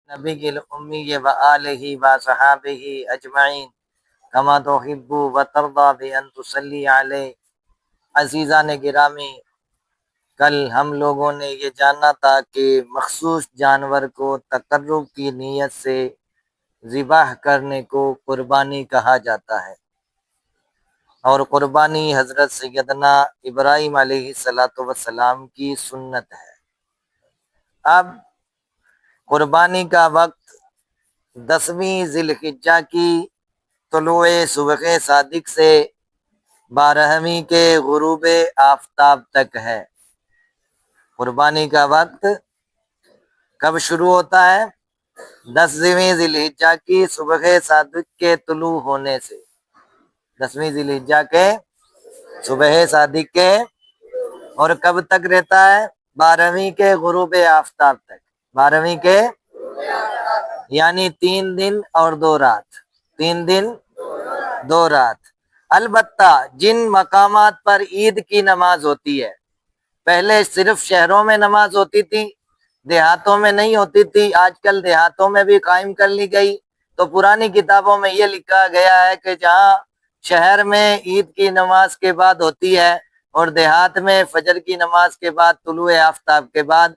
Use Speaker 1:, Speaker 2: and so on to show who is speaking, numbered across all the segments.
Speaker 1: نبی الامی و آلہ و صحابہ اجمعین کما تحب و ترضی بان تصلی علیہ۔ عزیزان گرامی، کل ہم لوگوں نے یہ جانا تھا کہ مخصوص جانور کو تقرب کی نیت سے ذبح کرنے کو قربانی کہا جاتا ہے، اور قربانی حضرت سیدنا ابراہیم علیہ السلام کی سنت ہے۔ اب قربانی کا وقت 10ویں ذی الحجہ کی طلوع صبح صادق سے 12ویں کے غروب آفتاب تک ہے۔ قربانی کا وقت کب شروع ہوتا ہے؟ 10ویں ذی الحجہ کی صبح صادق کے طلوع ہونے سے، 10ویں ذی الحجہ کے صبح صادق کے، اور کب تک رہتا ہے؟ 12ویں کے غروب آفتاب تک، 12ویں کے یعنی 3 دن اور 2 رات، 3 دن 2 رات۔ البتہ جن مقامات پر عید کی نماز ہوتی ہے، پہلے صرف شہروں میں نماز ہوتی تھی، دیہاتوں میں نہیں ہوتی تھی، آج کل دیہاتوں میں بھی قائم کر لی گئی، تو پرانی کتابوں میں یہ لکھا گیا ہے کہ جہاں شہر میں عید کی نماز کے بعد ہوتی ہے اور دیہات میں فجر کی نماز کے بعد طلوع آفتاب کے بعد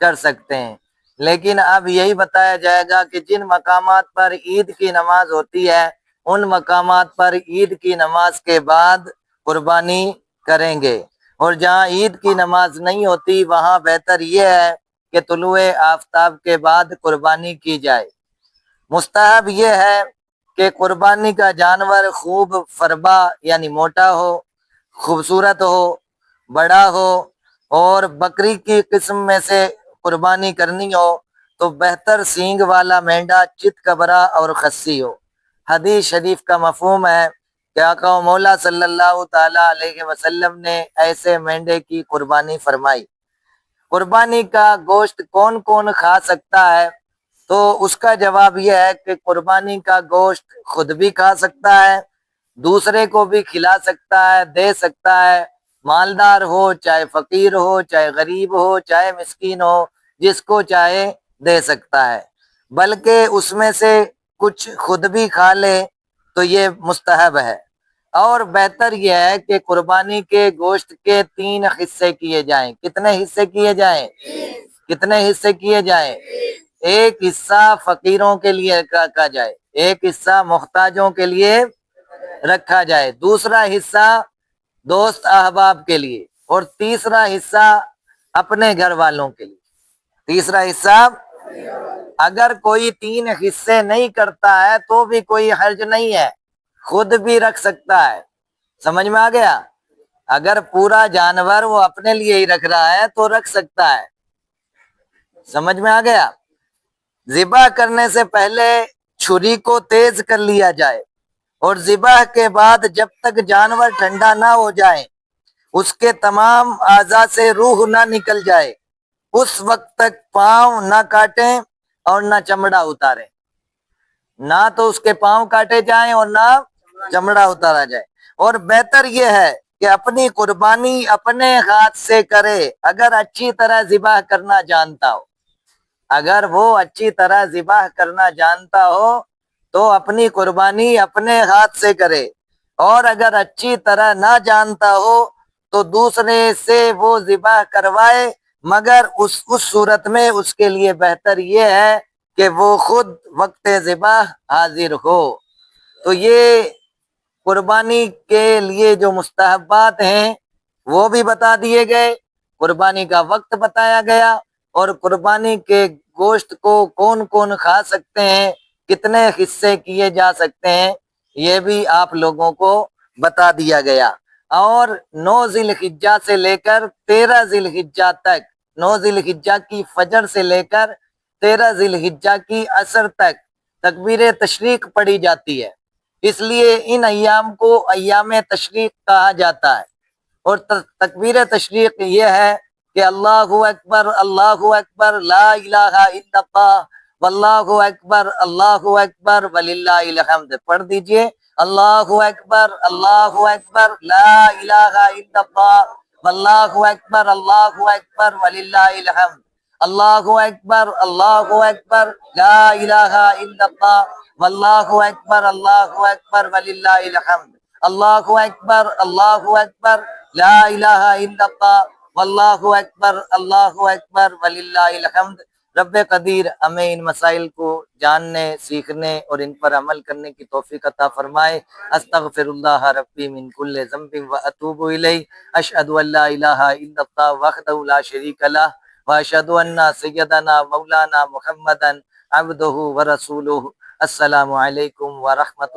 Speaker 1: کر سکتے ہیں۔ لیکن اب یہی بتایا جائے گا کہ جن مقامات پر عید کی نماز ہوتی ہے ان مقامات پر عید کی نماز کے بعد قربانی کریں گے، اور جہاں عید کی نماز نہیں ہوتی وہاں بہتر یہ ہے کہ طلوع آفتاب کے بعد قربانی کی جائے۔ مستحب یہ ہے کہ قربانی کا جانور خوب فربا یعنی موٹا ہو، خوبصورت ہو، بڑا ہو، اور بکری کی قسم میں سے قربانی کرنی ہو تو بہتر سینگ والا مینڈا، چت کبرا اور خصی ہو۔ حدیث شریف کا مفہوم ہے کہ آقا و مولا صلی اللہ تعالیٰ علیہ وسلم نے ایسے مینڈے کی قربانی فرمائی۔ قربانی کا گوشت کون کون کھا سکتا ہے؟ تو اس کا جواب یہ ہے کہ قربانی کا گوشت خود بھی کھا سکتا ہے، دوسرے کو بھی کھلا سکتا ہے، دے سکتا ہے، مالدار ہو چاہے فقیر ہو، چاہے غریب ہو چاہے مسکین ہو، جس کو چاہے دے سکتا ہے، بلکہ اس میں سے کچھ خود بھی کھا لے تو یہ مستحب ہے۔ اور بہتر یہ ہے کہ قربانی کے گوشت کے 3 حصے کیے جائیں۔ کتنے حصے کیے جائیں؟ کتنے حصے کیے جائیں؟ ایک حصہ فقیروں کے لیے رکھا جائے، ایک حصہ محتاجوں کے لیے رکھا جائے، دوسرا حصہ دوست احباب کے لیے، اور تیسرا حصہ اپنے گھر والوں کے لیے۔ تیسرا حصہ اگر کوئی 3 حصے نہیں کرتا ہے تو بھی کوئی حرج نہیں ہے، خود بھی رکھ سکتا ہے۔ سمجھ میں آ گیا؟ اگر پورا جانور وہ اپنے لیے ہی رکھ رہا ہے تو رکھ سکتا ہے۔ سمجھ میں آ گیا؟ ذبح کرنے سے پہلے چھری کو تیز کر لیا جائے، اور ذبح کے بعد جب تک جانور ٹھنڈا نہ ہو جائے، اس کے تمام اعضاء سے روح نہ نکل جائے، اس وقت تک پاؤں نہ کاٹیں اور نہ چمڑا اتاریں۔ نہ تو اس کے پاؤں کاٹے جائیں اور نہ چمڑا اتارا جائے۔ اور بہتر یہ ہے کہ اپنی قربانی اپنے ہاتھ سے کرے اگر اچھی طرح ذبح کرنا جانتا ہو۔ اگر وہ اچھی طرح ذبح کرنا جانتا ہو تو اپنی قربانی اپنے ہاتھ سے کرے، اور اگر اچھی طرح نہ جانتا ہو تو دوسرے سے وہ ذبح کروائے، مگر اس صورت میں اس کے لیے بہتر یہ ہے کہ وہ خود وقت ذبح حاضر ہو۔ تو یہ قربانی کے لیے جو مستحبات ہیں وہ بھی بتا دیے گئے، قربانی کا وقت بتایا گیا، اور قربانی کے گوشت کو کون کون کھا سکتے ہیں، کتنے حصے کیے جا سکتے ہیں، یہ بھی آپ لوگوں کو بتا دیا گیا۔ اور 9 ذی الحجہ سے لے کر 13 ذی الحجہ تک، 9 ذی الحجہ کی فجر سے لے کر 13 ذی الحجہ کی عصر تک تکبیر تشریق پڑھی جاتی ہے، اس لیے ان ایام کو ایام تشریق کہا جاتا ہے۔ اور تکبیر تشریق یہ ہے کہ اللہ اکبر لا الہ الا اللہ واللہ اکبر وللہ الحمد۔ پڑھ دیجئے، اللہ اکبر لا الہ الا اللہ واللہ اکبر وللہ الحمد۔ اللہ اکبر لا الہ الا اللہ واللہ اکبر وللہ الحمد، اللہ اکبر لا الہ الا اللہ واللہ اکبر وللہ الحمد۔ رب قدیر ہمیں ان مسائل کو جاننے، سیکھنے اور ان پر عمل کرنے کی توفیق عطا فرمائے۔ استغفر اللہ ربی من کل ذنب واتوب الیہ، اشہد ان لا الہ الا اللہ وحدہ لا شریک لہ، واشہد ان سیدنا مولانا محمدا عبدہ ورسولہ۔ السلام علیکم ورحمۃ